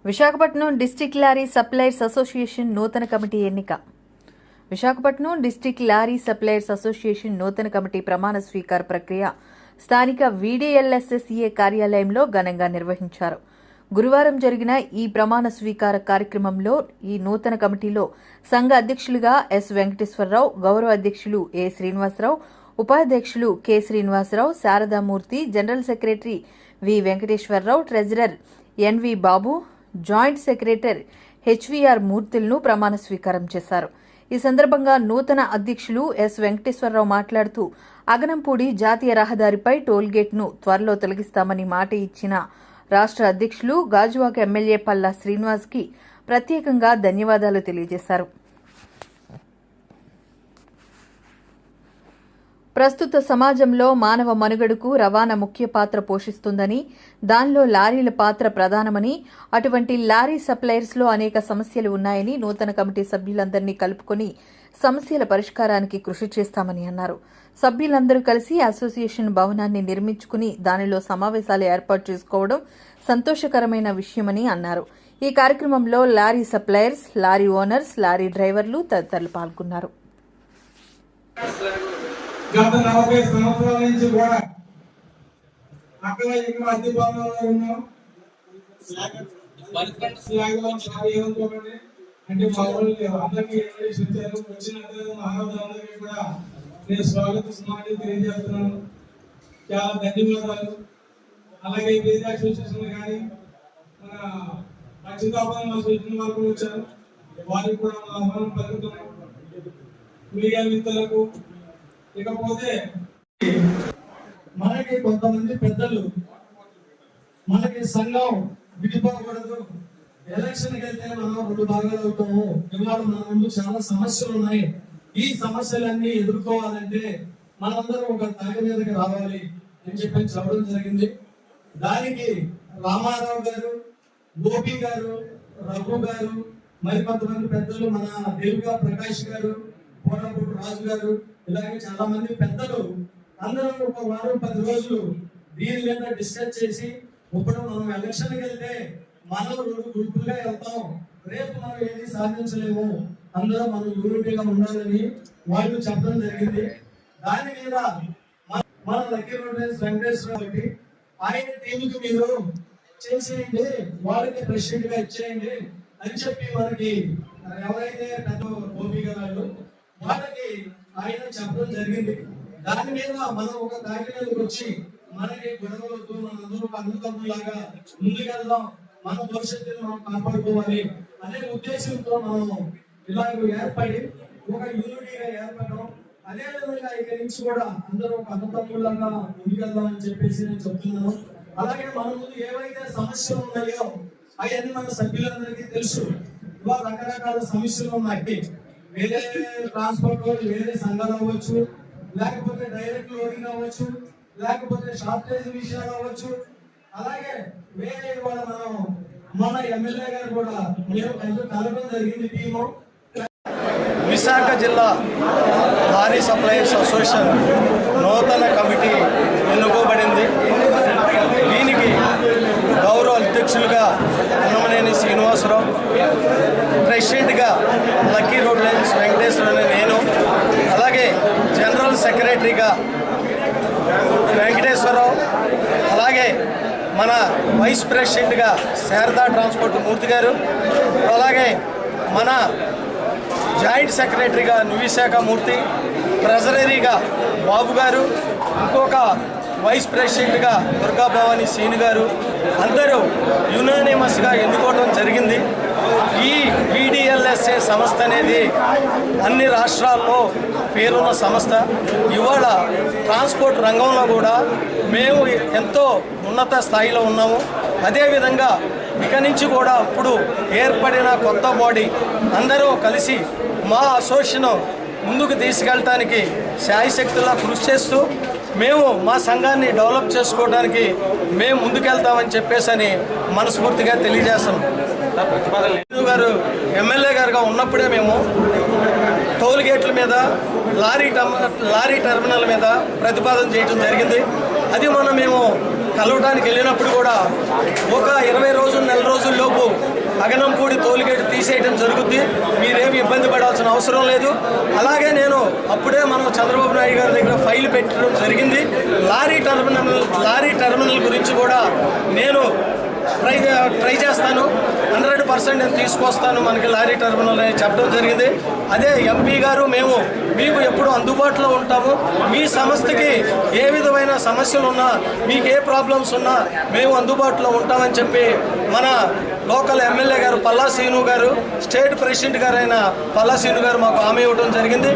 Visakhapatnam district lorry suppliers association నూతన committee ఎన్నిక. Visakhapatnam district lorry suppliers association నూతన కమిటీ ప్రమాణ స్వీకార ప్రక్రియ స్థానిక వీడీఎల్ఎస్ఎస్ఏ కార్యాలయంలో ఘనంగా నిర్వహించారు. గురువారం జరిగిన ఈ ప్రమాణ స్వీకార కార్యక్రమంలో ఈ నూతన కమిటీలో సంఘ అధ్యక్షులుగా ఎస్ వెంకటేశ్వరరావు, గౌరవ అధ్యక్షులు ఏ శ్రీనివాసరావు, ఉపాధ్యక్షులు K Srinivasarao, Sharadamurthy, general secretary V Venkateswararao, treasurer NV Babu, joint secretary HVR మూర్తులను ప్రమాణ స్వీకారం చేశారు. ఈ సందర్భంగా నూతన అధ్యక్షులు ఎస్ వెంకటేశ్వరరావు మాట్లాడుతూ అగనంపూడి జాతీయ రహదారిపై టోల్గేట్ను త్వరలో తొలగిస్తామని మాట ఇచ్చిన రాష్ట్ర అధ్యక్షులు గాజువాక ఎమ్మెల్యే పల్లా శ్రీనివాస్కి ప్రత్యేకంగా ధన్యవాదాలు తెలియజేశారు. ప్రస్తుత సమాజంలో మానవ మనుగడకు రవాణా ముఖ్య పాత్ర పోషిస్తుందని, దానిలో లారీల పాత్ర ప్రధానమని, అటువంటి లారీ సప్లయర్స్లో అనేక సమస్యలు ఉన్నాయని నూతన కమిటీ సభ్యులందరినీ కలుపుకొని సమస్యల పరిష్కారానికి కృషి చేస్తామని అన్నారు. సభ్యులందరూ కలిసి అసోసియేషన్ భవనాన్ని నిర్మించుకుని దానిలో సమావేశాలు ఏర్పాటు చేసుకోవడం సంతోషకరమైన విషయమని అన్నారు. ఈ కార్యక్రమంలో lorry suppliers, lorry owners, lorry డ్రైవర్లు తదితరులు పాల్గొన్నారు. గత 40 సంవత్సరాల నుంచి కూడా అక్కడ ఇక్కడ అద్దె భవనంలో ఉన్నాం. అంటే మా వాళ్ళు అందరికీ ఇచ్చారు. వచ్చిన మహారాజులందరికీ కూడా నేను స్వాగత సమాధి తెలియజేస్తున్నాను. చాలా ధన్యవాదాలు. అలాగే పేద అసోసియేషన్ కానీ మన పశ్చితాపం అసోసియేషన్ వారు కూడా వచ్చారు. వారికి కూడా మా ఆహ్వానం పలుకుతున్నాం. మీడియా మిత్రులకు ఇకపోతే మనకి కొంతమంది పెద్దలు మనకి సంఘం విడిపోకూడదు, ఎలక్షన్కి వెళ్తే మనం 2 భాగాలు అవుతాము, ఇవాళ మన ముందు చాలా సమస్యలు ఉన్నాయి, ఈ సమస్యలన్నీ ఎదుర్కోవాలంటే మనందరం ఒక తాగ మీదకి రావాలి అని చెప్పడం జరిగింది. దానికి రామారావు గారు, గోపి గారు, రఘు గారు, మరి కొంతమంది పెద్దలు, మన దేవిగా ప్రకాష్ గారు, పోరాపూడి రాజు గారు, ఇలాగే చాలా మంది పెద్దలు అందరం ఒక వారం 10 రోజులు దీని మీద డిస్కస్ చేసి, ఇప్పుడు మనం ఎలక్షన్కి వెళ్తే మనం 2 గ్రూపులుగా వెళ్తాం, రేపు మనం ఏది సాధించలేము, అందరం మనం యూనిటీగా ఉండాలని వాళ్ళు చెప్పడం జరిగింది. దాని మీద మన లక్కీ రోడ్ వెంకటేశ్వర ఆయన టీంకి మీరు చేసేయండి, వాళ్ళకి ప్రెసిడెంట్ గా ఇచ్చేయండి అని చెప్పి మనకి ఎవరైతే పెద్ద గోపి గారు వాళ్ళకి ఆయన చెప్పడం జరిగింది. దాని మీద మనం ఒక కాకినాడకు వచ్చి మనకి గొడవలతో మనందరూ అన్నదమ్ములాగా ముందుకెళ్దాం, మన భవిష్యత్తును మనం కాపాడుకోవాలి అనే ఉద్దేశంతో మనం ఇలాగ ఏర్పడి ఒక యూనిటీగా ఏర్పడడం, అదేవిధంగా ఇక్కడి నుంచి కూడా అందరూ ఒక అన్నదమ్ములాగా ముందుకెళ్దాం అని చెప్పేసి నేను చెప్తున్నాను. అలాగే మన ముందు ఏవైతే సమస్యలు ఉన్నాయో అవన్నీ మన సభ్యులందరికీ తెలుసు. ఇవాళ రకరకాల సమస్యలు ఉన్నాయి. వేరే ట్రాన్స్పోర్ట్ వేరే సంఘాలు అవ్వచ్చు, లేకపోతే డైరెక్ట్ లోడింగ్ అవ్వచ్చు, లేకపోతే షార్టేజ్ విషయాలు అవ్వచ్చు. అలాగే వేరే ఇవాళ మనం మన ఎమ్మెల్యే గారు కూడా మేము కలపడం జరిగింది టీము. విశాఖ జిల్లా లారీ సప్లయర్స్ అసోసియేషన్ నూతన కమిటీ ఎన్నుకోబడింది. దీనికి గౌరవ అధ్యక్షులుగా ఉన్నమనేని శ్రీనివాసరావు, ప్రెసిడెంట్గా లక్కీ రోడ్ లైన్స్ వెంకటేశ్వర నేను, అలాగే జనరల్ సెక్రటరీగా వెంకటేశ్వరరావు, అలాగే మన వైస్ ప్రెసిడెంట్గా శారదా ట్రాన్స్పోర్ట్ మూర్తి గారు, అలాగే మన జాయింట్ సెక్రటరీగా నువిశాఖ మూర్తి, ట్రెజరీగా బాబు గారు, ఇంకొక వైస్ ప్రెసిడెంట్గా దుర్గా భవాని సీని గారు, అందరూ యునానిమస్గా ఎన్నుకోవడం జరిగింది. ఈ వీడీఎల్ఎస్ఏ సంస్థ అనేది అన్ని రాష్ట్రాల్లో పేరున్న సంస్థ. ఇవాళ ట్రాన్స్పోర్ట్ రంగంలో కూడా మేము ఎంతో ఉన్నత స్థాయిలో ఉన్నాము. అదేవిధంగా ఇక నుంచి కూడా ఇప్పుడు ఏర్పడిన కొత్త బాడీ అందరూ కలిసి మా అసోసియేషన్ ముందుకు తీసుకెళ్ళటానికి శాయశక్తులా కృషి చేస్తూ మేము మా సంఘాన్ని డెవలప్ చేసుకోవడానికి మేము ముందుకెళ్తామని చెప్పేసి మనస్ఫూర్తిగా తెలియజేస్తాం. గారు ఎమ్మెల్యే గారుగా ఉన్నప్పుడే మేము టోల్ గేట్ల మీద, లారీ టెర్మినల్ మీద ప్రతిపాదన చేయడం జరిగింది. అది మేము కలవడానికి వెళ్ళినప్పుడు కూడా ఒక 20 రోజులు, నెల రోజుల లోపు అగనంపూడి టోల్గేట్ తీసేయడం జరుగుద్ది. మీరేమి ఇబ్బంది పడాల్సిన అవసరం లేదు. అలాగే నేను అప్పుడే మనం చంద్రబాబు నాయుడు గారి దగ్గర ఫైల్ పెట్టడం జరిగింది. లారీ టెర్మినల్ గురించి కూడా నేను ట్రై చేస్తాను. 100% నేను తీసుకొస్తాను. మనకి లారీ టెర్మినల్ అని చెప్పడం జరిగింది. అదే ఎంపీ గారు మేము మీకు ఎప్పుడు అందుబాటులో ఉంటాము. మీ సంస్థకి ఏ విధమైన సమస్యలు ఉన్నా, మీకు ఏ ప్రాబ్లమ్స్ ఉన్నా మేము అందుబాటులో ఉంటామని చెప్పి మన లోకల్ ఎమ్మెల్యే గారు పల్లా శ్రీను గారు, స్టేట్ ప్రెసిడెంట్ గారు అయిన పల్లా శ్రీను గారు మాకు హామీ ఇవ్వడం జరిగింది.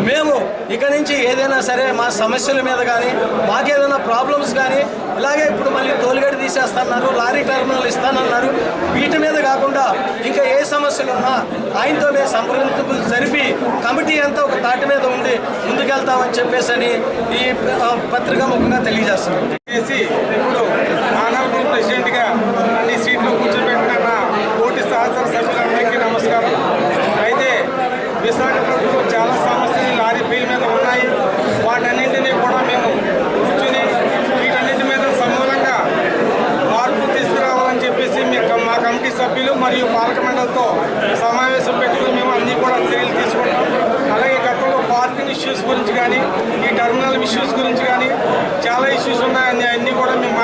మేము ఇక నుంచి ఏదైనా సరే మా సమస్యల మీద కానీ, మాకేదైనా ప్రాబ్లమ్స్ కానీ, ఇలాగే ఇప్పుడు మళ్ళీ టోల్గేట్ తీసేస్తున్నారు, లారీ టెర్మినల్ ఇస్తానన్నారు, వీటి మీద కాకుండా ఇంకా ఏ సమస్యలు ఉన్నా ఆయనతో మేము సంప్రదింపులు జరిపి కమిటీ అంతా ఒక తాటి మీద ఉండి ముందుకెళ్తామని చెప్పేసి ఈ పత్రికా ముఖంగా తెలియజేస్తున్నాం. ఇప్పుడు ఆనరబుల్ ప్రెసిడెంట్గా అన్ని సీట్లు కూర్చోబెట్టిన కోటి సహచర సభ్యులందరికీ నమస్కారం. అయితే విశాఖపట్నంలో చాలా సమస్యలు లారీ బిల్ మీద ఉన్నాయి. వాటన్నింటినీ కూడా మేము కూర్చుని వీటన్నింటి మీద సమూలంగా మార్పులు తీసుకురావాలని చెప్పేసి మా కమిటీ సభ్యులు మరియు పాలక మండలితో సమావేశం పెట్టుకుని మేము అన్నీ కూడా చర్యలు తీసుకుంటాం. అలాగే గతంలో పార్కింగ్ ఇష్యూస్ గురించి కానీ, ఈ టెర్మినల్ ఇష్యూస్ గురించి కానీ చాలా ఇష్యూస్ ఉన్నాయని అన్నీ కూడా మేము